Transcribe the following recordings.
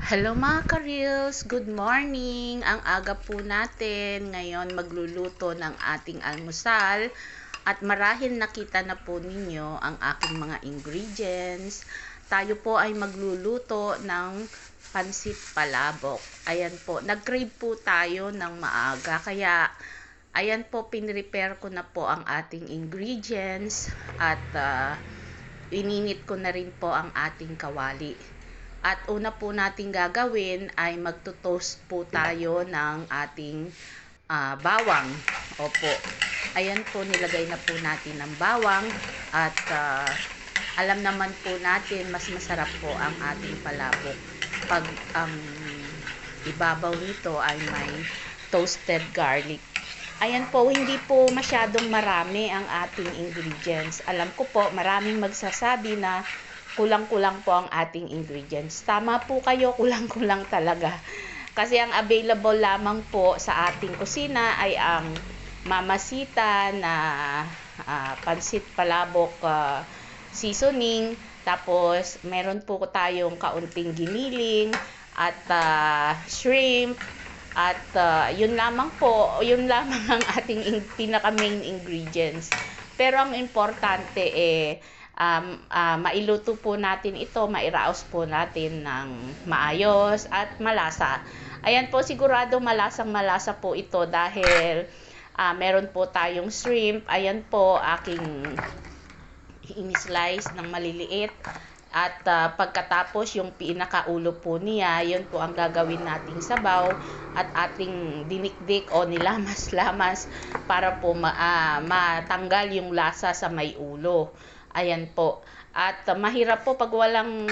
Hello mga ka-reels! Good morning! Ang aga po natin. Ngayon magluluto ng ating almusal. At marahil nakita na po ninyo ang aking mga ingredients. Tayo po ay magluluto ng pansit palabok. Ayan po, nag-crave po tayo ng maaga. Kaya ayan po, pinrepare ko na po ang ating ingredients. At ininit ko na rin po ang ating kawali. At una po nating gagawin ay magto-toast po tayo ng ating bawang. Opo. Ayan po, nilagay na po natin ang bawang. At alam naman po natin, mas masarap po ang ating palabok pag ang ibabaw nito ay may toasted garlic. Ayan po, hindi po masyadong marami ang ating ingredients. Alam ko po, maraming magsasabi na kulang-kulang po ang ating ingredients. Tama po kayo, kulang-kulang talaga. Kasi ang available lamang po sa ating kusina ay ang mamasita na pansit palabok seasoning. Tapos, meron po tayong kaunting giniling at shrimp. At yun lamang po, yun lamang ang ating pinaka main ingredients. Pero ang importante mailuto po natin ito, mairaos po natin ng maayos at malasa. Ayan po, sigurado malasang-malasa po ito dahil meron po tayong shrimp. Ayan po, aking in-slice ng maliliit. At pagkatapos yung pinakaulo po niya, yun po ang gagawin nating sabaw at ating dinikdik o nilamas-lamas para po matanggal yung lasa sa may ulo. Ayan po. At mahirap po pag walang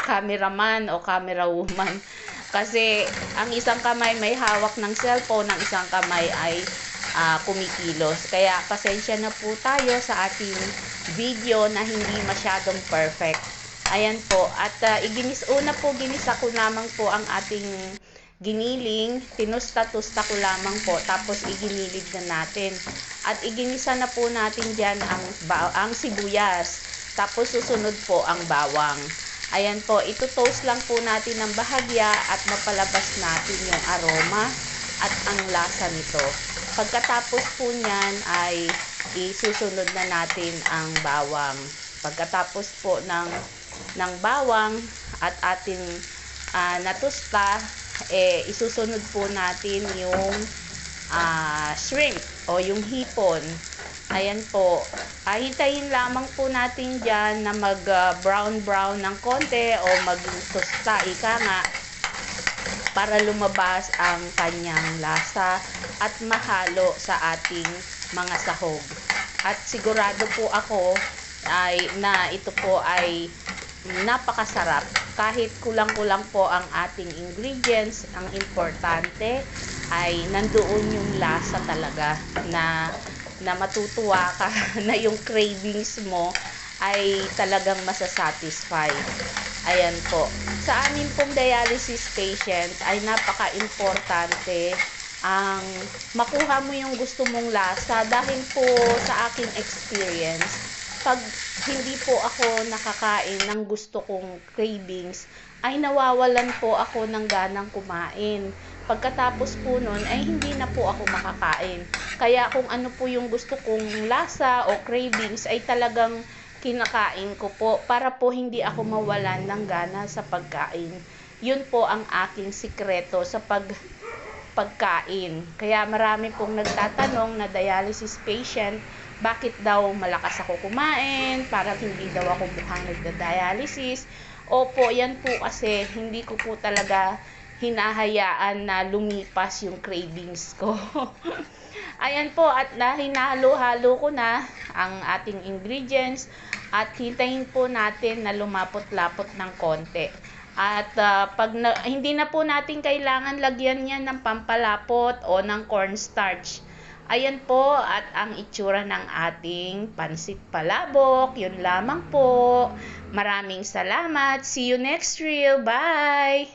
cameraman o camera woman. Kasi ang isang kamay may hawak ng cellphone, ang isang kamay ay kumikilos. Kaya pasensya na po tayo sa ating video na hindi masyadong perfect. Ayan po. At ginisa ko lamang po ang ating giniling. Tinusta-tusta ko lamang po. Tapos iginilid na natin. At iginisa na po natin dyan ang sibuyas. Tapos susunod po ang bawang. Ayan po. Ito-toast lang po natin ng bahagya at mapalabas natin yung aroma at ang lasa nito. Pagkatapos po niyan ay isusunod na natin ang bawang. Pagkatapos po ng bawang at ating natusta, isusunod po natin yung shrimp o yung hipon. Ayan po. Hintayin lamang po natin dyan na mag-brown ng konti o mag-tosta, ika nga, para lumabas ang kanyang lasa at mahalo sa ating mga sahog. At sigurado po ako na ito po ay napakasarap. Kahit kulang-kulang po ang ating ingredients, ang importante ay nandoon yung lasa talaga na matutuwa ka na yung cravings mo ay talagang masasatisfy. Ayan po. Sa amin pong dialysis patients ay napaka-importante ang makuha mo yung gusto mong lasa dahil po sa aking experience, pag hindi po ako nakakain ng gusto kong cravings, ay nawawalan po ako ng ganang kumain. Pagkatapos po nun ay hindi na po ako makakain. Kaya kung ano po yung gusto kong lasa o cravings ay talagang kinakain ko po para po hindi ako mawalan ng gana sa pagkain. Yun po ang aking sikreto sa pagkain. Kaya marami pong nagtatanong na dialysis patient, bakit daw malakas ako kumain, para hindi daw ako mukhang nagda-dialysis. Opo, yan po kasi hindi ko po talaga hinahayaan na lumipas yung cravings ko. Ayan po, at hinahalo-halo ko na ang ating ingredients at hintayin po natin na lumapot-lapot ng konti. At hindi na po natin kailangan lagyan yan ng pampalapot o ng cornstarch. Ayan po, at ang itsura ng ating pansit palabok. Yun lamang po. Maraming salamat. See you next reel. Bye!